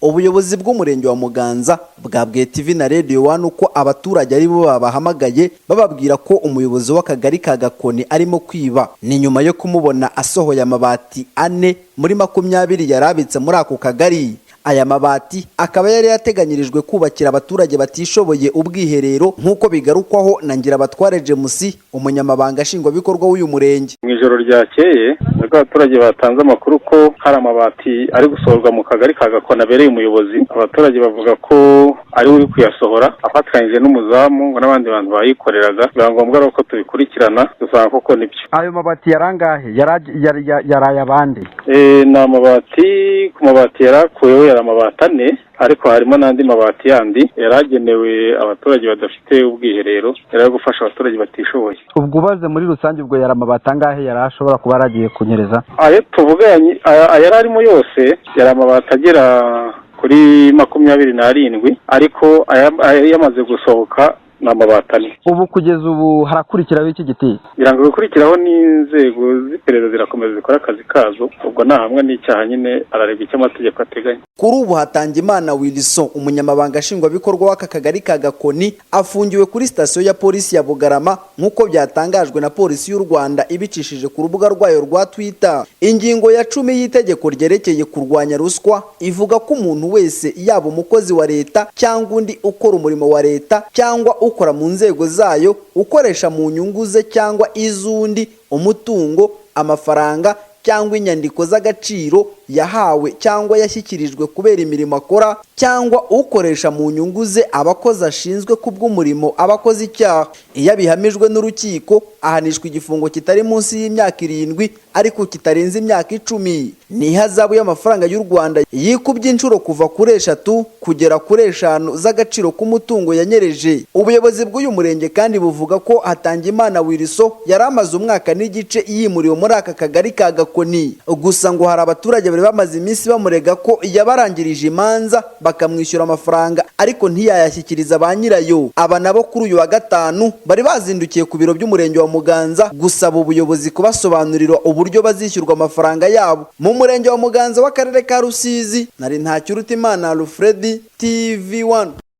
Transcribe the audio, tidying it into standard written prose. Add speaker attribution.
Speaker 1: Ubuyobozi bw'umurenge wa Muganza bwabwiye TV na Radio 1 uko abaturage ari bo babahamagaye bababwira ko umuyobozi w'akagari ka Gakoni arimo kwiba. Ni nyuma yo kumubona asohoye amabati 4 muri 20 yari abitse muri ako kagari. Aya mabati akaba yari yateganyirijwe kubakira abaturage batishoboye ubwiherero nk'uko bigarukwaho na Ngirabatware James, umunyamabanga nshigwabikorwa w'uyu murenge.
Speaker 2: Mu ijoro ryakeye abaturage batanze amakuru ko hari amabati ari gusohorwa mu kagari ka Gakoni abereye umuyobozi. Abaturage bavuga ko ari uri kuyasohora afatanyije n'umuzamu n'abandi bantu bayikoreraga. Biba ngombwa ko tubikurikirana dusanga koko nibyo.
Speaker 3: Ayo mabati yarangahe yari abandi?
Speaker 2: Ni amabati, ku mabati yarakuyeho yari amabati 4, ariko harimo n'andi mabati yandi yaragenewe abaturage badafite ubwiherero, yari gufasha abaturage batishoboye.
Speaker 3: Ubwo baze muri rusange ubwo yari amabati angahe yari ashobora kuba aragiye kunyereza?
Speaker 2: Ayo tuvuganye yari arimo yose yari amabati agera kuri 27, ariko yamaze gusohoka n'amabati.
Speaker 3: Ubu kugeza ubu harakurikiraho iki giti?
Speaker 2: Birango gukurikiraho n'inzego z'iperereza zirakomeza zikora akazi kazo, ubwo nta hamwe n'icyaha nyine araregwa icyo amategeko ateganya.
Speaker 1: Kuri ubu Hatangimana Wilson, umunyamabanga nshingwabikorwa w'aka kagari ka Gakoni, afungiwe kuri sitasiyo ya polisi ya Bugarama nk'uko byatangajwe na polisi y'u Rwanda ibicishije ku rubuga rwayo rwa Twitter. Ingingo ya 10 y'itegeko ryerekeye kurwanya ruswa ivuga ko umuntu wese, yaba umukozi wa leta cyangwa undi ukora umurimo wa leta cyangwa ukora mu nzego zayo, ukoresha mu nyungu ze cyangwa izundi umutungo, amafaranga cyangwa inyandiko z'agaciro yahawe cyangwa yashyikirijwe kubera imirimo akora, cyangwa ukoresha mu nyungu ze abakozi ashinzwe kubw'umurimo abakoze icyaha. Iyo bihamijwe n'urukiko ahanishwa igifungo kitari munsi y'imyaka 7 ariko kitarenze imyaka 10. Ni ihazabu y'amafaranga y'u Rwanda yikubye inshuro kuva kuri 3 kugera kuri 5 z'agaciro k'umutungo yanyereje. Ubuyobozi bw'uyu murenge kandi buvuga ko Hatangimana Wilson yari amaze umwaka n'igice yimuriwe muri aka kagari ka Gakoni. Gusa ngo hari abaturage bari bamaze iminsi bamurega ko yabarangirije imanza bakamwishyura amafaranga ariko ntiyayashyikiriza ba nyirayo. Aba nabo kuri uyu wa Gatanu bari bazindukiye ku biro by'umurenge wa Muganza gusaba ubuyobozi kubasobanurira uburyo bazishyurwa amafaranga yabo. Mu murenge wa Muganza w'akarere ka Rusizi, nari Ntacyurutimana Alfred, TV1.